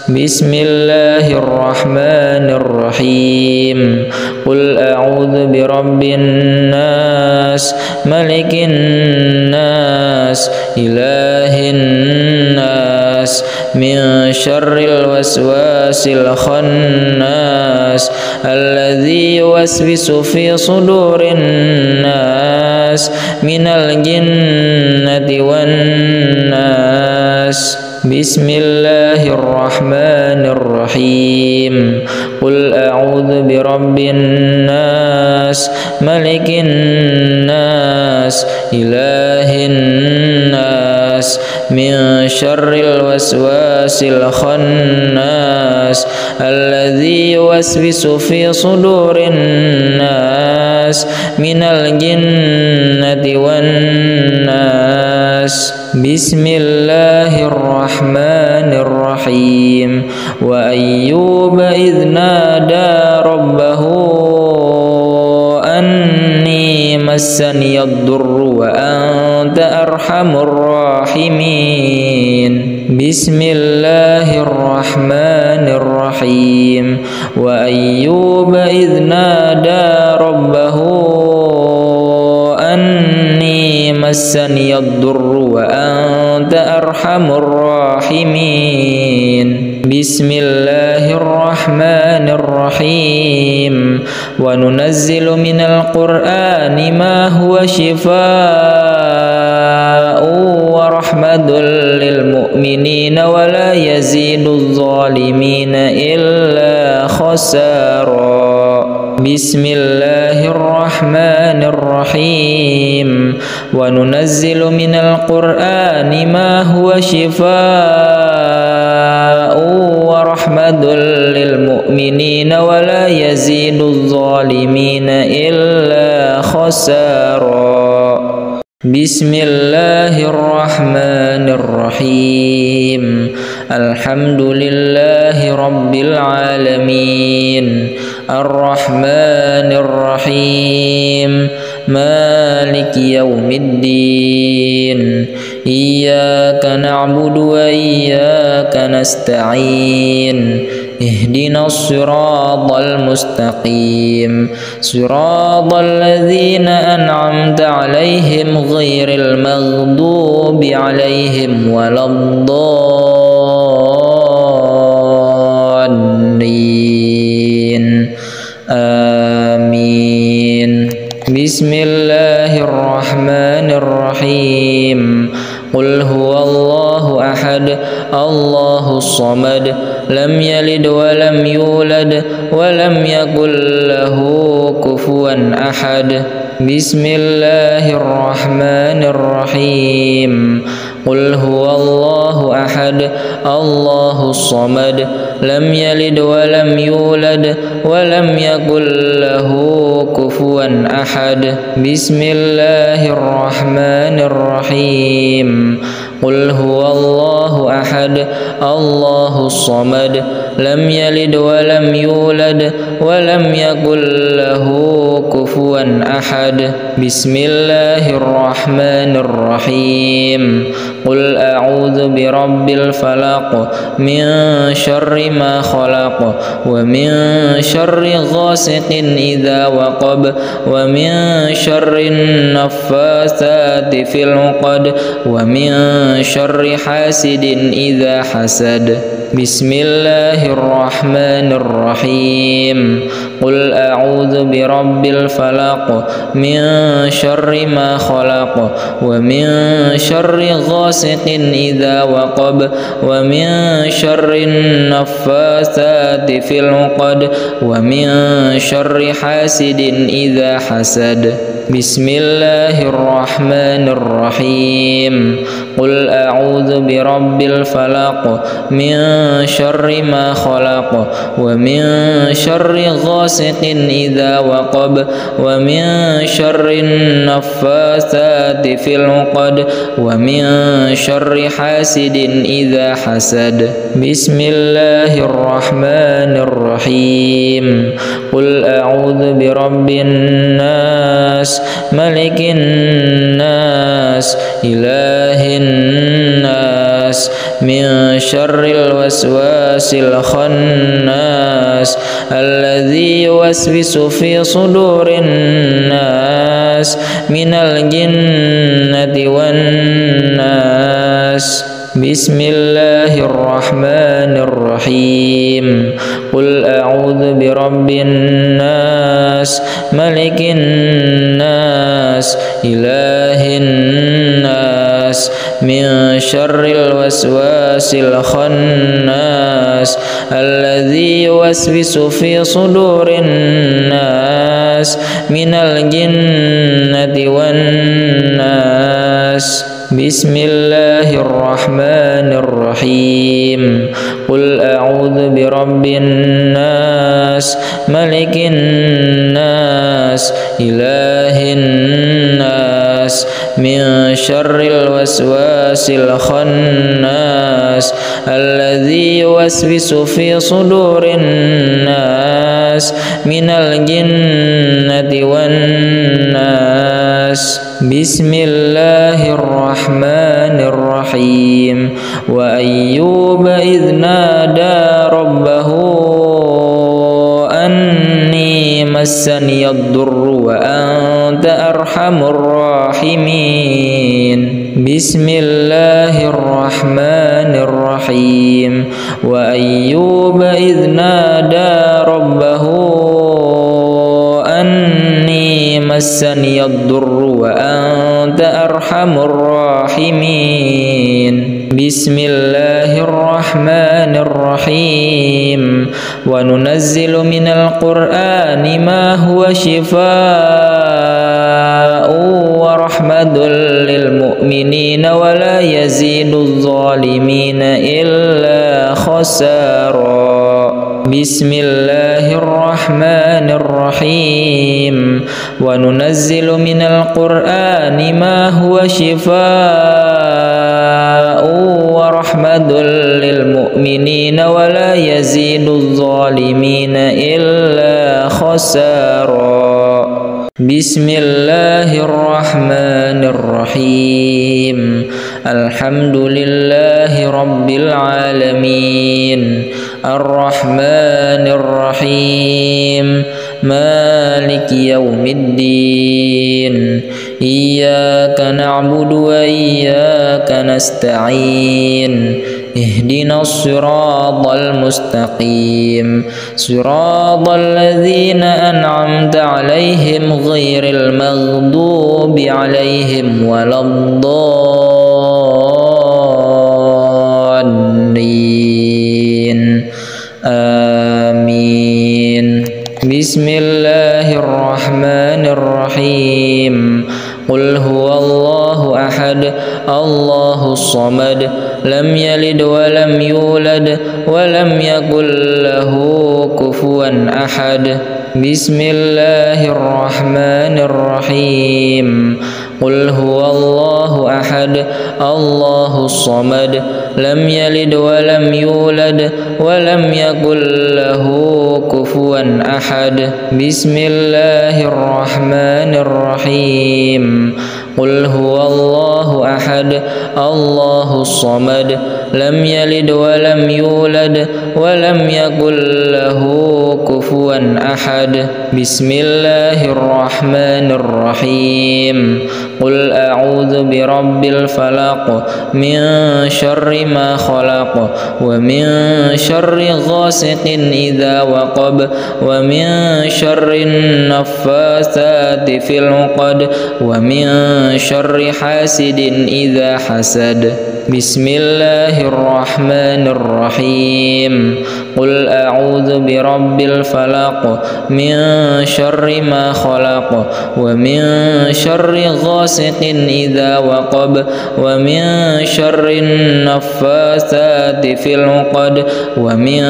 S1: بسم الله الرحمن الرحيم. قل أعوذ برب الناس ملك الناس إله الناس من شر الوسواس الخناس الذي يوسوس في صدور الناس من الجنة والناس. بسم الله الرحمن الرحيم. قل أعوذ برب الناس ملك الناس إله الناس من شر الوسواس الخناس الذي يوسوس في صدور الناس من الجنة والناس. بسم الله الرحمن الرحيم. وأيوب إذ نادى ربه أني مسني الضر وأنت أرحم الراحمين. بسم الله الرحمن الرحيم. وأيوب إذ نادى ربه أني مسني الضر وأنت أرحم الراحمين. بسم الله الرحمن الرحيم. وننزل من القرآن ما هو شفاء ورحمة للمؤمنين ولا يزيد الظالمين إلا خسارا. بسم الله الرحمن الرحيم. وننزل من القرآن ما هو شفاء ورحمة للمؤمنين ولا يزيد الظالمين إلا خسارا. بسم الله الرحمن الرحيم. الحمد لله رب العالمين الرحمن الرحيم مالك يوم الدين إياك نعبد وإياك نستعين اهدنا الصراط المستقيم صراط الذين أنعمت عليهم غير المغضوب عليهم ولا الضالين. آمين. بسم الله الرحمن الرحيم. قل هو الله أحد الله الصمد لم يلد ولم يولد ولم يكن له كفوا أحد. بسم الله الرحمن الرحيم. قل هو الله أحد الله الصمد لم يلد ولم يولد ولم يكن له كفوا أحد. بسم الله الرحمن الرحيم. قل هو الله أحد الله الصمد لم يلد ولم يولد ولم يكن له كفوا أحد. بسم الله الرحمن الرحيم. قل أعوذ برب الفلق من شر ما خلق ومن شر غاسق إذا وقب ومن شر النفاثات في العقد ومن شر حاسد إذا حسد. بسم الله الرحمن الرحيم. قل أعوذ برب الفلق من شر ما خلق ومن شر غاسق إذا وقب ومن شر النفاثات في العقد ومن شر حاسد إذا حسد. بسم الله الرحمن الرحيم. قل أعوذ برب الفلق من شر ما خلق ومن شر غاسق إذا وقب ومن شر النفاثات في العقد ومن شر حاسد إذا حسد. بسم الله الرحمن الرحيم. قل أعوذ برب الناس ملك الناس إله الناس من شر الوسواس الخناس الذي يوسوس في صدور الناس من الجنة والناس. بسم الله الرحمن الرحيم. قل أعوذ برب الناس ملك الناس إله الناس من شر الوسواس الخناس الذي يوسوس في صدور الناس من الجنة والناس. بسم الله الرحمن الرحيم. قل أعوذ برب الناس ملك الناس إله الناس من شر الوسواس الخناس الذي يوسوس في صدور الناس من الجنة والناس. بسم الله الرحمن الرحيم. وأيوب إذ نادى ربه أني مسني الضر وأنت أرحم الراحمين. بسم الله الرحمن الرحيم. وأيوب إذ نادى ربه أني مسني الضر وأنت أرحم الراحمين. بسم الله الرحمن الرحيم. وننزل من القرآن ما هو شفاء ورحمة للمؤمنين ولا يزيد الظالمين إلا خسارا. بسم الله الرحمن الرحيم. وننزل من القرآن ما هو شفاء ورحمة للمؤمنين ولا يزيد الظالمين إلا خسارا. بسم الله الرحمن الرحيم. الحمد لله رب العالمين الرحمن الرحيم مالك يوم الدين إياك نعبد وإياك نستعين اهدنا الصراط المستقيم صراط الذين أنعمت عليهم غير المغضوب عليهم ولا الضالين آمين. بسم الله الرحمن الرحيم. قل هو الله أحد الله الصمد لم يلد ولم يولد ولم يكن له كفوا أحد. بسم الله الرحمن الرحيم. قل هو الله أحد الله الصمد لم يلد ولم يولد ولم يكن له كفوا أحد. بسم الله الرحمن الرحيم. قل هو الله أحد الله الصمد لم يلد ولم يولد ولم يكن له كفوا أحد. بسم الله الرحمن الرحيم. قل أعوذ برب الفلق من شر ما خلق ومن شر غاسق إذا وقب ومن شر النفاثات في العقد ومن شر حاسد إذا حسد. بسم الله الرحمن الرحيم قل أعوذ برب الفلق من شر ما خلق ومن شر غاسق إذا وقب ومن شر النفاثات في العقد ومن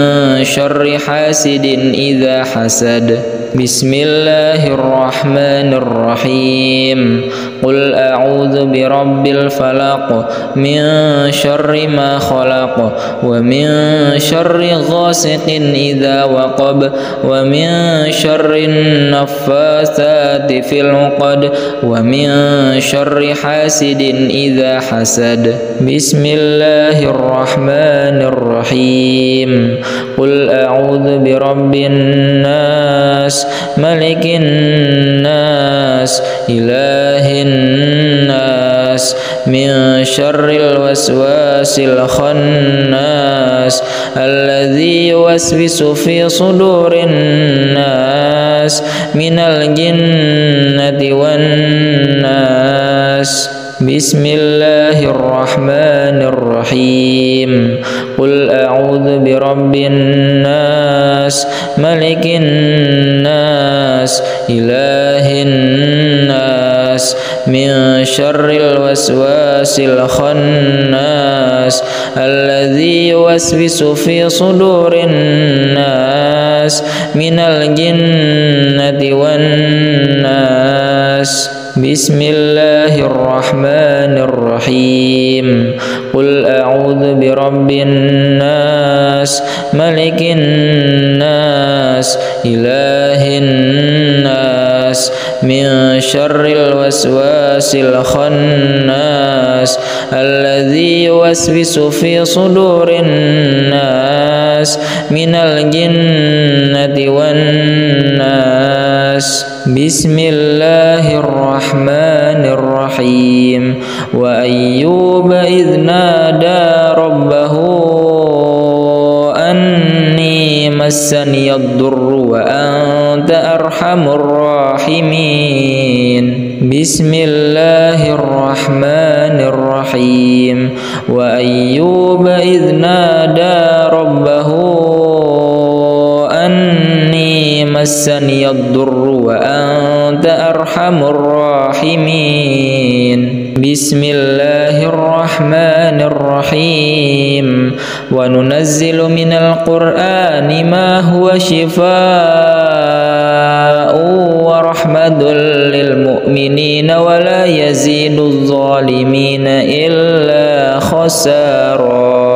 S1: شر حاسد إذا حسد بسم الله الرحمن الرحيم قل أعوذ برب الفلق من شر ما خلق ومن شر غاسق إذا وقب ومن شر النفاثات في العقد ومن شر حاسد إذا حسد بسم الله الرحمن الرحيم قل أعوذ برب الناس ملك الناس إله الناس من شر الوسواس الخناس الذي يوسوس في صدور الناس من الجنة والناس بسم الله الرحمن الرحيم قل أعوذ برب الناس ملك الناس إله الناس من شر الوسواس الخناس الذي يوسوس في صدور الناس من الجنة والناس بسم الله الرحمن الرحيم قل أعوذ برب الناس ملك الناس إله الناس من شر الوسواس الخناس الذي يوسوس في صدور الناس من الجنة والناس بسم الله الرحمن الرحيم وأيوب إذ نادى ربه أني مسني الضر وأنت أرحم الراحمين بسم الله الرحمن الرحيم وأيوب إذ نادى ربه أني مسني الضر وأنت أرحم الراحمين بسم الله الرحمن الرحيم وننزل من القرآن ما هو شفاء ورحمة للمؤمنين ولا يزيد الظالمين إلا خسارا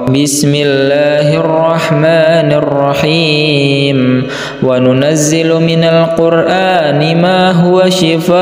S1: بسم الله الرحمن الرحيم وننزل من القرآن ما هو شفاء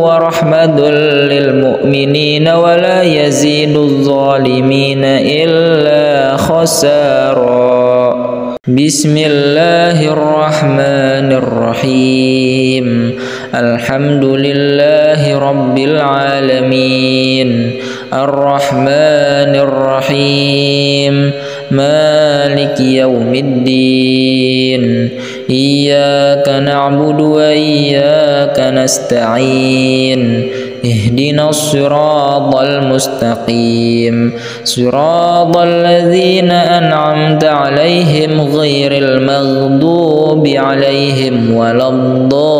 S1: ورحمة للمؤمنين ولا يزيد الظالمين إلا خسارا بسم الله الرحمن الرحيم الحمد لله رب العالمين الرحمن الرحيم مالك يوم الدين إياك نعبد وإياك نستعين اهدنا الصراط المستقيم صراط الذين أنعمت عليهم غير المغضوب عليهم ولا الضالين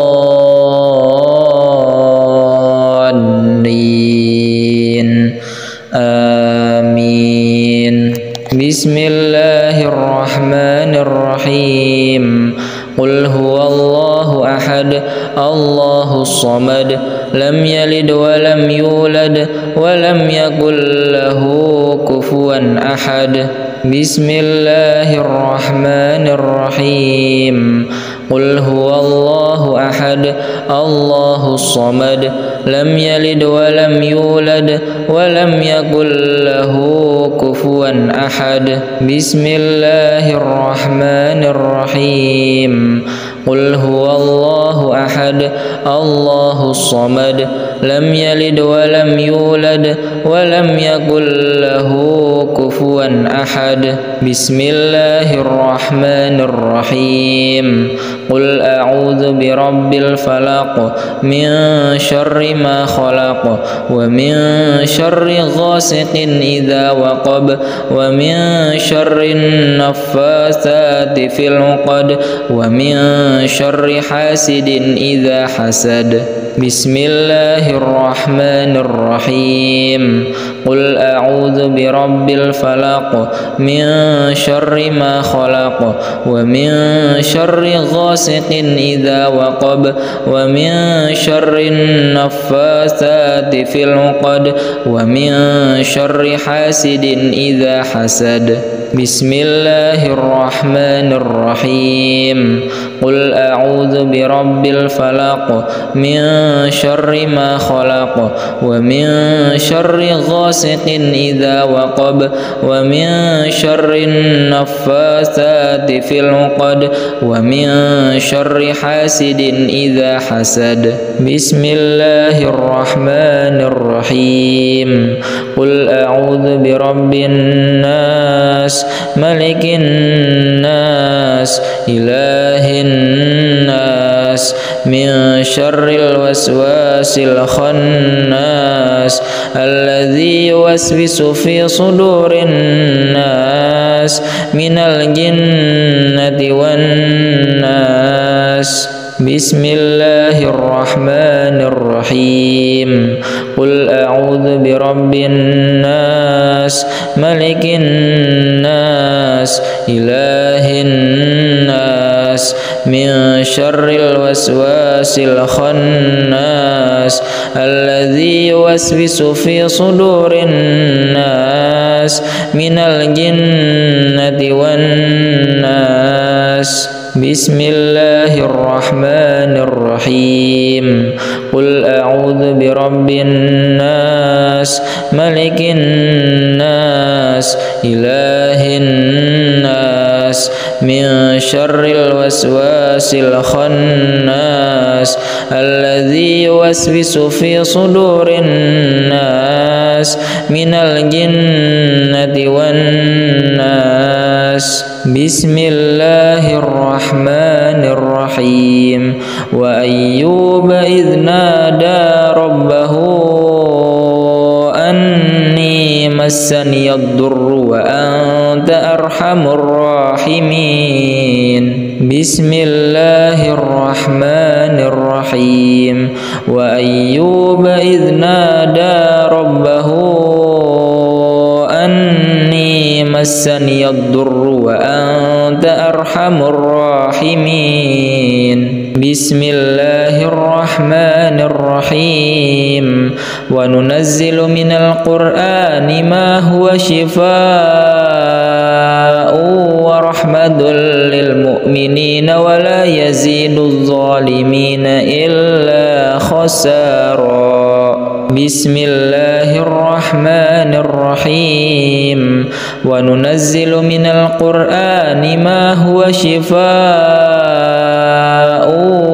S1: آمين بسم الله الرحمن الرحيم قل هو الله أحد الله الصمد لم يلد ولم يولد ولم يكن له كفوا أحد بسم الله الرحمن الرحيم قل هو الله أحد الله الصمد لم يلد ولم يولد ولم يكن له كفوا أحد بسم الله الرحمن الرحيم قل هو الله أحد الله الصمد لم يلد ولم يولد ولم يكن له كفوا أحد بسم الله الرحمن الرحيم قل أعوذ برب الفلق من شر ما خلق ومن شر غاسق إذا وقب ومن شر النفاثات في العقد ومن شر حاسد إذا حسد. بسم الله الرحمن الرحيم. قل أعوذ برب الفلق من شر ما خلق ومن شر غاسق إذا وقب ومن شر النفاثات في العقد ومن شر حاسد إذا حسد. بسم الله الرحمن الرحيم. قل أعوذ برب الفلق من شر ما خلق ومن شر غاسق إذا وقب ومن شر النفاثات في العقد ومن شر حاسد إذا حسد. بسم الله الرحمن الرحيم. قل أعوذ برب الناس ملك الناس إله الناس من شر الوسواس الخناس الذي يوسوس في صدور الناس من الجنة والناس. بسم الله الرحمن الرحيم. قل أعوذ برب الناس ملك الناس إله الناس من شر الوسواس الخناس الذي يوسوس في صدور الناس من الجنة والناس. بسم الله الرحمن الرحيم. قل أعوذ برب الناس ملك الناس إله الناس من شر الوسواس الخناس الذي يوسوس في صدور الناس من الجنة والناس. بسم الله الرحمن الرحيم. وأيوب إذ نادى ربه أني مسني الضر وأنت أرحم الراحمين. بسم الله الرحمن الرحيم. وأيوب إذ نادى ربه أني مسني الضر وأنت أرحم الراحمين. بسم الله الرحمن الرحيم. وننزل من القرآن ما هو شفاء ورحمة للمؤمنين ولا يزيد الظالمين إلا خسارا. بسم الله الرحمن الرحيم. وننزل من القرآن ما هو شفاء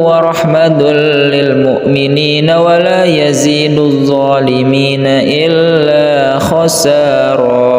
S1: ورحمة للمؤمنين ولا يزيد الظالمين إلا خسارا.